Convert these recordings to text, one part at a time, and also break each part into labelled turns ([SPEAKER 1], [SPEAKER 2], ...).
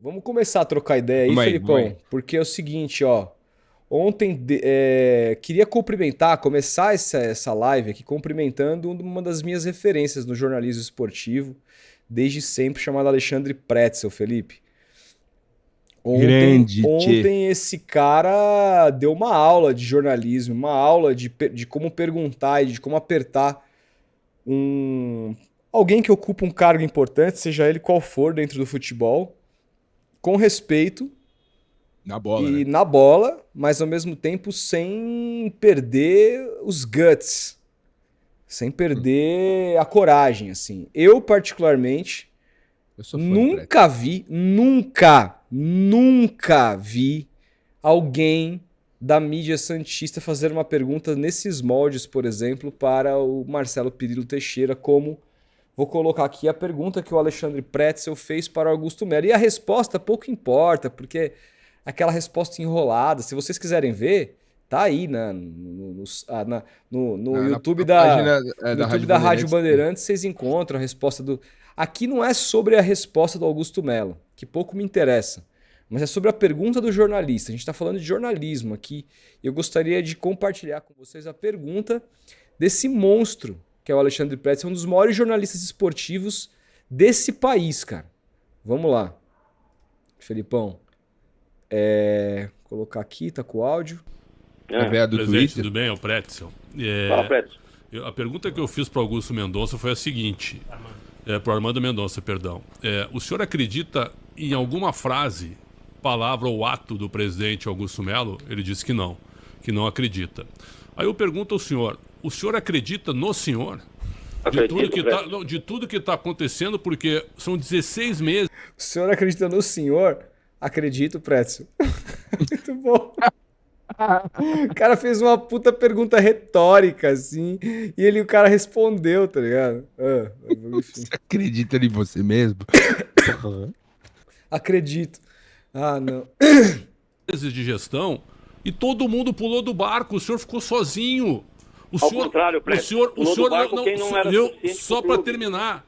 [SPEAKER 1] Vamos começar a trocar ideia aí,
[SPEAKER 2] Vamos aí, vamos
[SPEAKER 1] Felipão,
[SPEAKER 2] aí.
[SPEAKER 1] porque é o seguinte, ó. Ontem queria começar essa live aqui cumprimentando uma das minhas referências no jornalismo esportivo, desde sempre, chamado Alexandre Pretzel, Felipe. Ontem,
[SPEAKER 2] Grande, tchê.
[SPEAKER 1] ontem esse cara deu uma aula de jornalismo, uma aula de como perguntar e de como apertar um alguém que ocupa um cargo importante, seja ele qual for dentro do futebol, com respeito
[SPEAKER 2] Na bola,
[SPEAKER 1] e
[SPEAKER 2] né?
[SPEAKER 1] na bola, mas ao mesmo tempo sem perder os guts, sem perder a coragem, assim. Eu, particularmente,
[SPEAKER 2] Eu sou fã do Preto.
[SPEAKER 1] nunca vi alguém da mídia santista fazer uma pergunta nesses moldes, por exemplo, para o Marcelo Pirillo Teixeira, como vou colocar aqui a pergunta que o Alexandre Pretzel fez para o Augusto Melo. E a resposta pouco importa, porque aquela resposta enrolada, se vocês quiserem ver, tá aí no
[SPEAKER 2] Na
[SPEAKER 1] YouTube
[SPEAKER 2] página
[SPEAKER 1] no
[SPEAKER 2] da
[SPEAKER 1] YouTube
[SPEAKER 2] Rádio
[SPEAKER 1] da Rádio
[SPEAKER 2] Bandeirantes.
[SPEAKER 1] Bandeirantes, vocês encontram a resposta do. Aqui não é sobre a resposta do Augusto Melo, que pouco me interessa, mas é sobre a pergunta do jornalista. A gente está falando de jornalismo aqui. E eu gostaria de compartilhar com vocês a pergunta desse monstro que é o Alexandre Pretzel, um dos maiores jornalistas esportivos desse país, cara. Vamos lá. Felipão. Colocar aqui, tá com o áudio.
[SPEAKER 2] A véia do
[SPEAKER 3] Presidente,
[SPEAKER 2] Twitter.
[SPEAKER 3] tudo bem? É o Pretzel.
[SPEAKER 4] Fala, Preto.
[SPEAKER 3] A pergunta que eu fiz para Augusto Mendonça foi a seguinte: para o Armando Mendonça, perdão. O senhor acredita em alguma frase, palavra ou ato do presidente Augusto Melo? Ele disse que não acredita. Aí eu pergunto ao senhor: o senhor acredita no senhor? De tudo que está acontecendo, porque são 16 meses.
[SPEAKER 1] O senhor acredita no senhor? Acredito, Pretzel. Muito bom. O cara fez uma puta pergunta retórica, assim, e o cara respondeu, tá ligado? Enfim.
[SPEAKER 2] Você acredita em você mesmo?
[SPEAKER 1] Acredito. Ah, não.
[SPEAKER 3] Meses de gestão e todo mundo pulou do barco, o senhor ficou sozinho.
[SPEAKER 4] Ao contrário, Preto.
[SPEAKER 3] O senhor
[SPEAKER 4] quem não era suficiente
[SPEAKER 3] só
[SPEAKER 4] pro
[SPEAKER 3] para
[SPEAKER 4] clube.
[SPEAKER 3] terminar,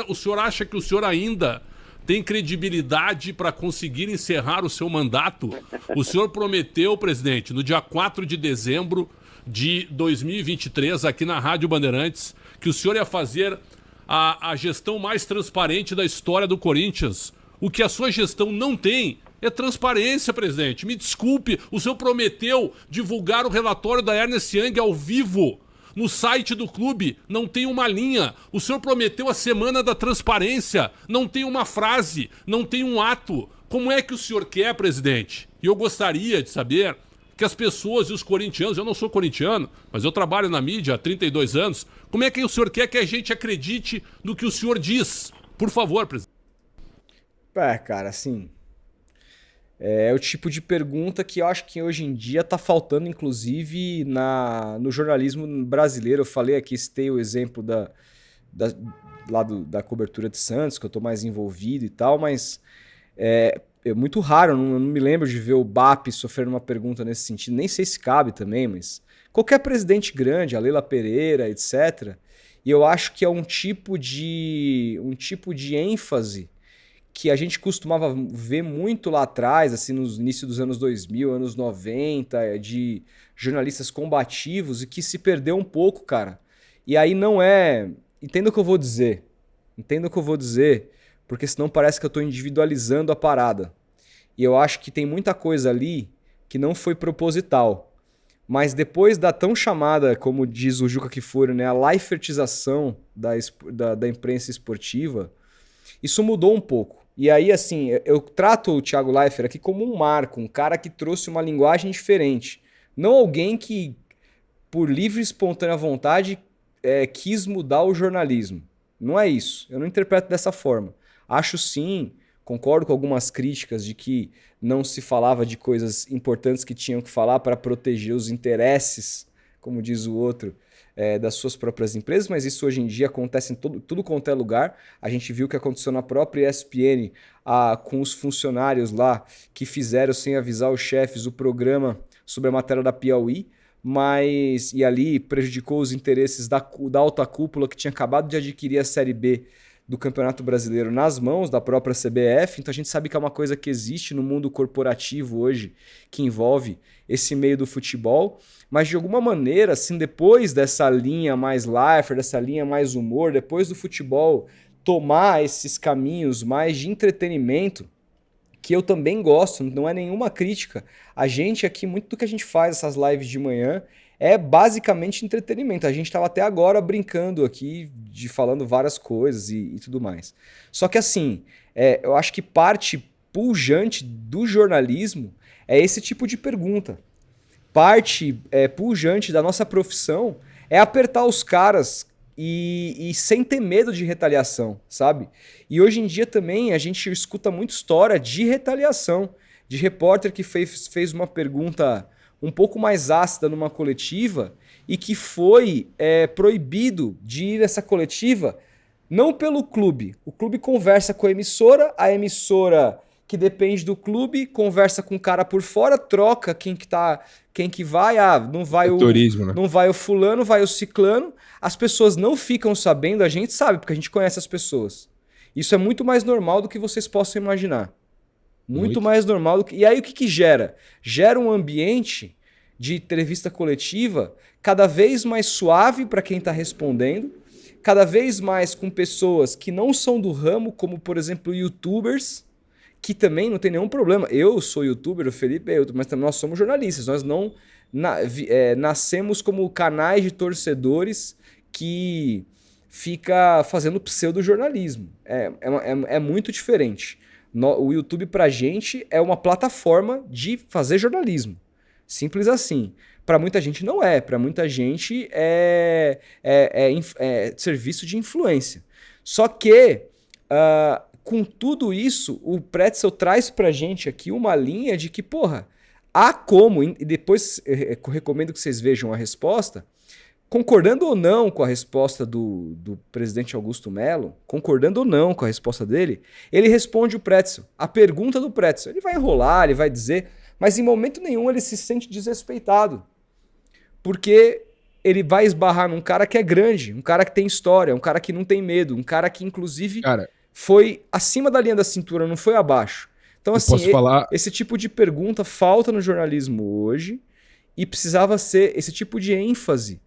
[SPEAKER 3] o senhor acha que o senhor ainda tem credibilidade para conseguir encerrar o seu mandato? O senhor prometeu, presidente, no dia 4 de dezembro de 2023, aqui na Rádio Bandeirantes, que o senhor ia fazer a gestão mais transparente da história do Corinthians. O que a sua gestão não tem é transparência, presidente. Me desculpe, o senhor prometeu divulgar o relatório da Ernst Young ao vivo. No site do clube não tem uma linha. O senhor prometeu a semana da transparência. Não tem uma frase, não tem um ato. Como é que o senhor quer, presidente? E eu gostaria de saber que as pessoas e os corintianos, eu não sou corintiano, mas eu trabalho na mídia há 32 anos, como é que o senhor quer que a gente acredite no que o senhor diz? Por favor, presidente.
[SPEAKER 1] Cara, assim, é o tipo de pergunta que eu acho que hoje em dia tá faltando, inclusive, no jornalismo brasileiro. Eu falei aqui, citei o exemplo da cobertura de Santos, que eu tô mais envolvido e tal, mas é muito raro, não me lembro de ver o BAP sofrendo uma pergunta nesse sentido, nem sei se cabe também, mas qualquer presidente grande, a Leila Pereira, etc. E eu acho que é um tipo de ênfase que a gente costumava ver muito lá atrás, assim, no início dos anos 2000, anos 90, de jornalistas combativos e que se perdeu um pouco, cara. E aí não é... Entenda o que eu vou dizer. Porque senão parece que eu tô individualizando a parada. E eu acho que tem muita coisa ali que não foi proposital. Mas depois da tão chamada, como diz o Juca Kfouri, né, a Leifertização da imprensa esportiva, isso mudou um pouco. E aí, assim, eu trato o Thiago Leifert aqui como um marco, um cara que trouxe uma linguagem diferente. Não alguém que, por livre e espontânea vontade, quis mudar o jornalismo. Não é isso. Eu não interpreto dessa forma. Acho sim, concordo com algumas críticas de que não se falava de coisas importantes que tinham que falar para proteger os interesses, como diz o outro, das suas próprias empresas, mas isso hoje em dia acontece em tudo quanto é lugar. A gente viu o que aconteceu na própria ESPN com os funcionários lá que fizeram, sem avisar os chefes, o programa sobre a matéria da Piauí, e ali prejudicou os interesses da alta cúpula que tinha acabado de adquirir a Série B do Campeonato Brasileiro nas mãos da própria CBF, então a gente sabe que é uma coisa que existe no mundo corporativo hoje, que envolve esse meio do futebol, mas de alguma maneira, assim, depois dessa linha mais life, dessa linha mais humor, depois do futebol tomar esses caminhos mais de entretenimento, que eu também gosto, não é nenhuma crítica. A gente aqui, muito do que a gente faz, essas lives de manhã, é basicamente entretenimento. A gente estava até agora brincando aqui, falando várias coisas e tudo mais. Só que assim, eu acho que parte pujante do jornalismo é esse tipo de pergunta. Parte pujante da nossa profissão é apertar os caras e sem ter medo de retaliação, sabe? E hoje em dia também a gente escuta muita história de retaliação, de repórter que fez uma pergunta um pouco mais ácida numa coletiva e que foi proibido de ir nessa coletiva, não pelo clube. O clube conversa com a emissora que depende do clube conversa com o cara por fora, troca quem que vai, não vai o
[SPEAKER 2] turismo, né?
[SPEAKER 1] Não vai o fulano, vai o ciclano. As pessoas não ficam sabendo, a gente sabe, porque a gente conhece as pessoas. Isso é muito mais normal do que vocês possam imaginar. Muito mais normal do que... E aí o que gera? Gera um ambiente de entrevista coletiva cada vez mais suave para quem está respondendo, cada vez mais com pessoas que não são do ramo, como por exemplo youtubers, que também não tem nenhum problema. Eu sou youtuber, o Felipe é youtuber, mas também nós somos jornalistas, nós não nascemos como canais de torcedores que fica fazendo pseudo-jornalismo. É muito diferente. O YouTube pra gente é uma plataforma de fazer jornalismo. Simples assim. Para muita gente não é. Para muita gente é serviço de influência. Só que, com tudo isso, o Pretzel traz pra gente aqui uma linha de que, porra, há como, e depois eu recomendo que vocês vejam a resposta, concordando ou não com a resposta do presidente Augusto Melo, concordando ou não com a resposta dele, ele responde o Pretzel, a pergunta do Pretzel. Ele vai enrolar, ele vai dizer, mas em momento nenhum ele se sente desrespeitado. Porque ele vai esbarrar num cara que é grande, um cara que tem história, um cara que não tem medo, um cara que inclusive foi acima da linha da cintura, não foi abaixo. Então assim, esse tipo de pergunta falta no jornalismo hoje e precisava ser esse tipo de ênfase.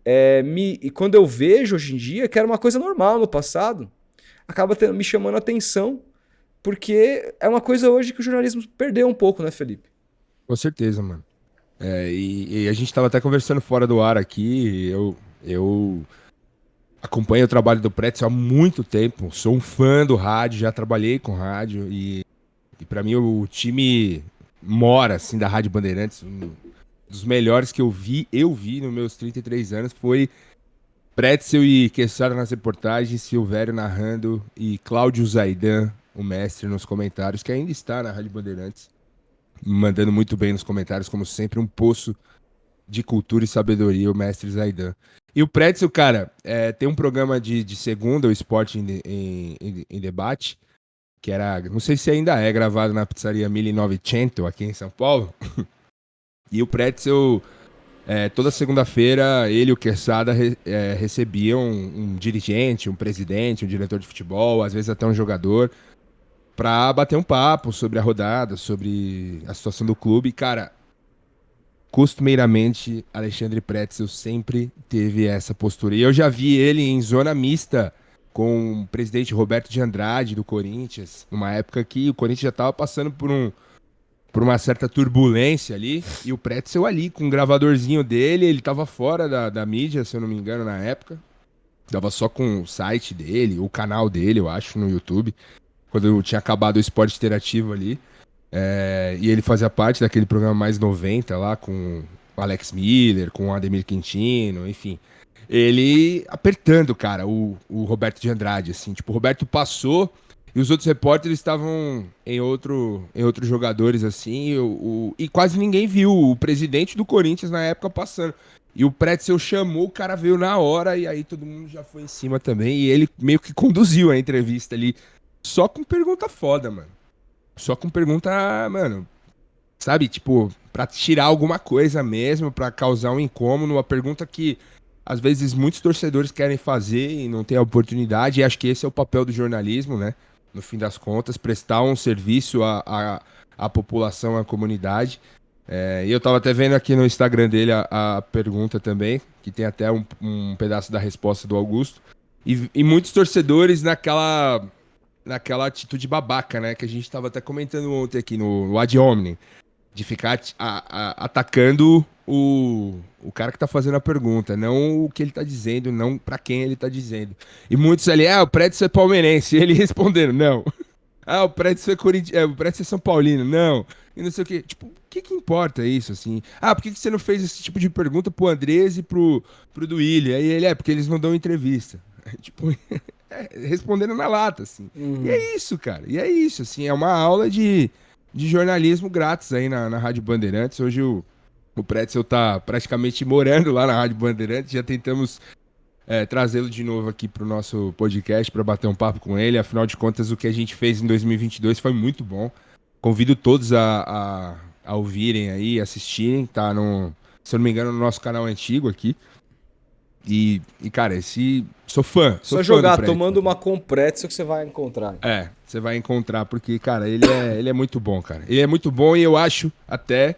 [SPEAKER 1] E quando eu vejo hoje em dia, que era uma coisa normal no passado, acaba me chamando a atenção, porque é uma coisa hoje que o jornalismo perdeu um pouco, né, Felipe?
[SPEAKER 2] Com certeza, mano. E a gente tava até conversando fora do ar aqui, eu acompanho o trabalho do Pretzel há muito tempo, sou um fã do rádio, já trabalhei com rádio, e pra mim o time mora, assim, da Rádio Bandeirantes, dos melhores que eu vi nos meus 33 anos foi Pretzel e Quesada nas reportagens, Silvério narrando e Cláudio Zaidan, o mestre, nos comentários, que ainda está na Rádio Bandeirantes, mandando muito bem nos comentários, como sempre, um poço de cultura e sabedoria, o mestre Zaidan. E o Pretzel, cara, tem um programa de segunda, o Esporte em Debate, que era, não sei se ainda é, gravado na pizzaria 1900 aqui em São Paulo. E o Pretzel, toda segunda-feira, ele e o Quesada recebiam um dirigente, um presidente, um diretor de futebol, às vezes até um jogador, pra bater um papo sobre a rodada, sobre a situação do clube. E, cara, costumeiramente, Alexandre Pretzel sempre teve essa postura. E eu já vi ele em zona mista com o presidente Roberto de Andrade, do Corinthians, numa época que o Corinthians já estava passando por uma certa turbulência ali, e o Pretzel ali, com um gravadorzinho dele, ele tava fora da mídia, se eu não me engano, na época. Tava só com o site dele, o canal dele, eu acho, no YouTube, quando tinha acabado o Esporte Interativo ali. E ele fazia parte daquele programa Mais 90 lá, com o Alex Miller, com o Ademir Quintino, enfim. Ele apertando, cara, o Roberto de Andrade, assim. Tipo, o Roberto passou e os outros repórteres estavam em outros jogadores, assim, e quase ninguém viu o presidente do Corinthians na época passando. E o Pretzel chamou, o cara veio na hora, e aí todo mundo já foi em cima também, e ele meio que conduziu a entrevista ali, só com pergunta foda, mano. Só com pergunta, mano, sabe, tipo, pra tirar alguma coisa mesmo, pra causar um incômodo, uma pergunta que às vezes muitos torcedores querem fazer e não tem a oportunidade, e acho que esse é o papel do jornalismo, né? No fim das contas, prestar um serviço à população, à comunidade. E eu tava até vendo aqui no Instagram dele a pergunta também, que tem até um pedaço da resposta do Augusto. E muitos torcedores naquela atitude babaca, né? Que a gente tava até comentando ontem aqui no Ad Hominem, de ficar atacando o cara que tá fazendo a pergunta, não o que ele tá dizendo, não pra quem ele tá dizendo. E muitos ali, o Prédio é palmeirense, e ele respondendo, não. O Prédio é Corinthians, o Prédio é São Paulino, não. E não sei o quê. Tipo, o que importa isso, assim? Por que você não fez esse tipo de pergunta pro Andrés e pro Duílio? Aí ele, porque eles não dão entrevista. Tipo, respondendo na lata, assim. E é isso, cara. E é isso, assim. É uma aula de jornalismo grátis aí na Rádio Bandeirantes. Hoje o Pretzel tá praticamente morando lá na Rádio Bandeirantes. Já tentamos trazê-lo de novo aqui pro nosso podcast para bater um papo com ele. Afinal de contas, o que a gente fez em 2022 foi muito bom. Convido todos a ouvirem aí, assistirem. Tá se eu não me engano, no nosso canal antigo aqui. E cara, sou fã.
[SPEAKER 1] Só
[SPEAKER 2] fã
[SPEAKER 1] jogar tomando uma com Pretzel que você vai encontrar.
[SPEAKER 2] Você vai encontrar, porque, cara, ele é muito bom, cara. Ele é muito bom e eu acho até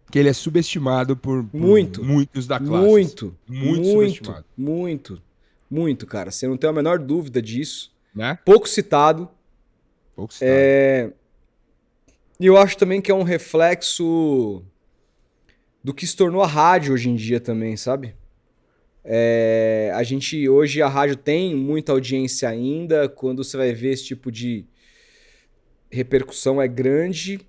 [SPEAKER 2] que ele é subestimado por muitos da classe. Muito subestimado.
[SPEAKER 1] Muito, cara. Você não tem a menor dúvida disso.
[SPEAKER 2] Né?
[SPEAKER 1] Pouco citado. E eu acho também que é um reflexo do que se tornou a rádio hoje em dia também, sabe? Hoje a rádio tem muita audiência ainda. Quando você vai ver esse tipo de repercussão é grande,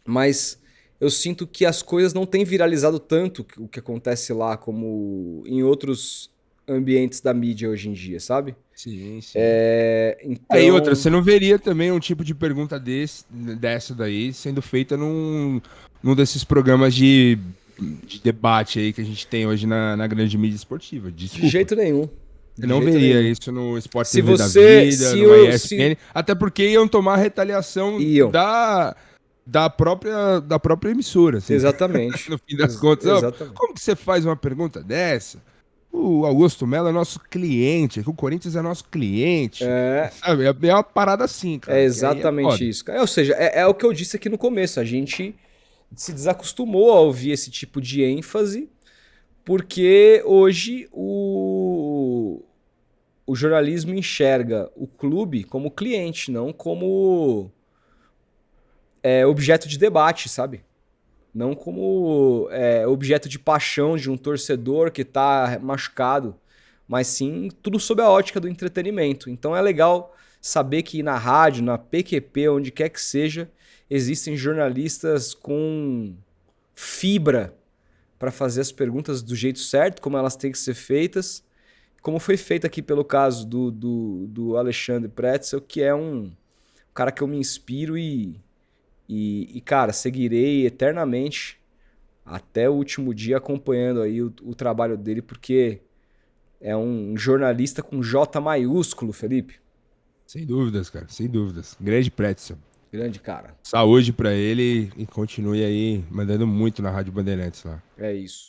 [SPEAKER 1] mas eu sinto que as coisas não têm viralizado tanto o que acontece lá como em outros ambientes da mídia hoje em dia, sabe?
[SPEAKER 2] Sim.
[SPEAKER 1] Então...
[SPEAKER 2] E outra, você não veria também um tipo de pergunta dessa daí sendo feita num desses programas de debate aí que a gente tem hoje na grande mídia esportiva. Desculpa.
[SPEAKER 1] De jeito nenhum.
[SPEAKER 2] Você não veria isso no Sport TV da vida, no ESPN, até porque iam tomar retaliação da própria emissora. Assim.
[SPEAKER 1] Exatamente.
[SPEAKER 2] No fim das contas.
[SPEAKER 1] Exatamente.
[SPEAKER 2] Como que você faz uma pergunta dessa? O Augusto Mello é nosso cliente, o Corinthians é nosso cliente. Sabe? É uma parada assim, cara.
[SPEAKER 1] É exatamente isso. Ou seja, é o que eu disse aqui no começo. A gente se desacostumou a ouvir esse tipo de ênfase, porque hoje o jornalismo enxerga o clube como cliente, não como objeto de debate, sabe? Não como objeto de paixão de um torcedor que tá machucado, mas sim tudo sob a ótica do entretenimento. Então é legal saber que na rádio, na PQP, onde quer que seja, existem jornalistas com fibra para fazer as perguntas do jeito certo, como elas têm que ser feitas, como foi feito aqui pelo caso do Alexandre Pretzel, que é um cara que eu me inspiro e, cara, seguirei eternamente até o último dia acompanhando aí o trabalho dele, porque é um jornalista com J maiúsculo, Felipe.
[SPEAKER 2] Sem dúvidas, cara, sem dúvidas. Grande Pretzel.
[SPEAKER 1] Grande cara.
[SPEAKER 2] Saúde pra ele e continue aí mandando muito na Rádio Bandeirantes lá.
[SPEAKER 1] É isso.